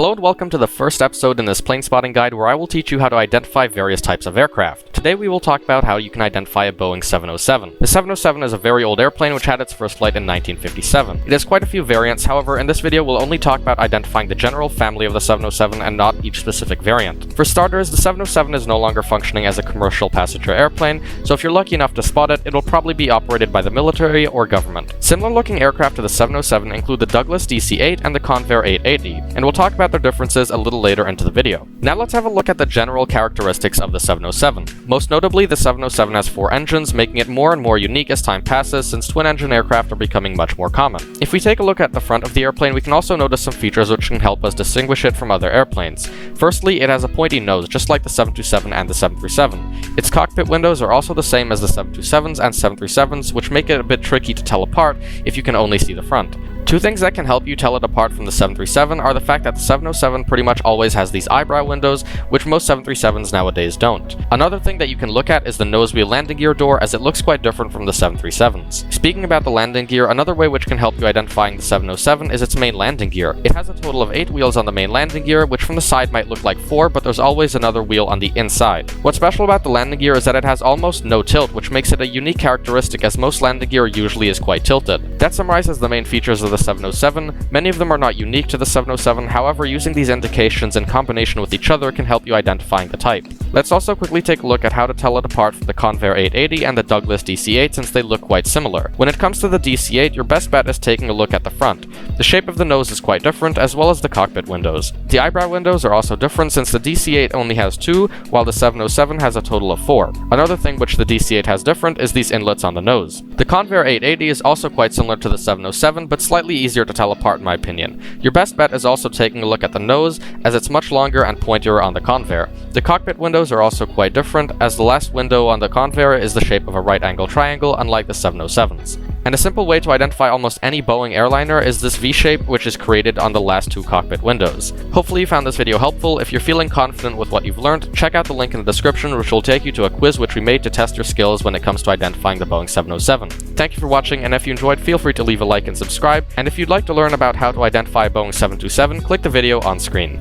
Hello and welcome to the first episode in this Planespotting guide where I will teach you how to identify various types of aircraft. Today we will talk about how you can identify a Boeing 707. The 707 is a very old airplane which had its first flight in 1957. It has quite a few variants, however in this video we'll only talk about identifying the general family of the 707 and not each specific variant. For starters, the 707 is no longer functioning as a commercial passenger airplane, so if you're lucky enough to spot it, it will probably be operated by the military or government. Similar looking aircraft to the 707 include the Douglas DC-8 and the Convair 880, and we'll talk about their differences a little later into the video. Now let's have a look at the general characteristics of the 707. Most notably, the 707 has 4 engines, making it more and more unique as time passes since twin-engine aircraft are becoming much more common. If we take a look at the front of the airplane, we can also notice some features which can help us distinguish it from other airplanes. Firstly, it has a pointy nose, just like the 727 and the 737. Its cockpit windows are also the same as the 727s and 737s, which make it a bit tricky to tell apart if you can only see the front. Two things that can help you tell it apart from the 737 are the fact that the 707 pretty much always has these eyebrow windows, which most 737s nowadays don't. Another thing that you can look at is the nose wheel landing gear door, as it looks quite different from the 737s. Speaking about the landing gear, another way which can help you identifying the 707 is its main landing gear. It has a total of 8 wheels on the main landing gear, which from the side might look like 4, but there's always another wheel on the inside. What's special about the landing gear is that it has almost no tilt, which makes it a unique characteristic as most landing gear usually is quite tilted. That summarizes the main features of the 707. Many of them are not unique to the 707, however using these indications in combination with each other can help you identifying the type. Let's also quickly take a look at how to tell it apart from the Convair 880 and the Douglas DC-8 since they look quite similar. When it comes to the DC-8, your best bet is taking a look at the front. The shape of the nose is quite different, as well as the cockpit windows. The eyebrow windows are also different since the DC-8 only has 2, while the 707 has a total of 4. Another thing which the DC-8 has different is these inlets on the nose. The Convair 880 is also quite similar to the 707, but slightly easier to tell apart in my opinion. Your best bet is also taking a look at the nose, as it's much longer and pointier on the Convair. The cockpit windows are also quite different, as the last window on the Convair is the shape of a right angle triangle, unlike the 707s. And a simple way to identify almost any Boeing airliner is this V-shape, which is created on the last 2 cockpit windows. Hopefully you found this video helpful. If you're feeling confident with what you've learned, check out the link in the description, which will take you to a quiz which we made to test your skills when it comes to identifying the Boeing 707. Thank you for watching, and if you enjoyed, feel free to leave a like and subscribe, and if you'd like to learn about how to identify a Boeing 727, click the video on screen.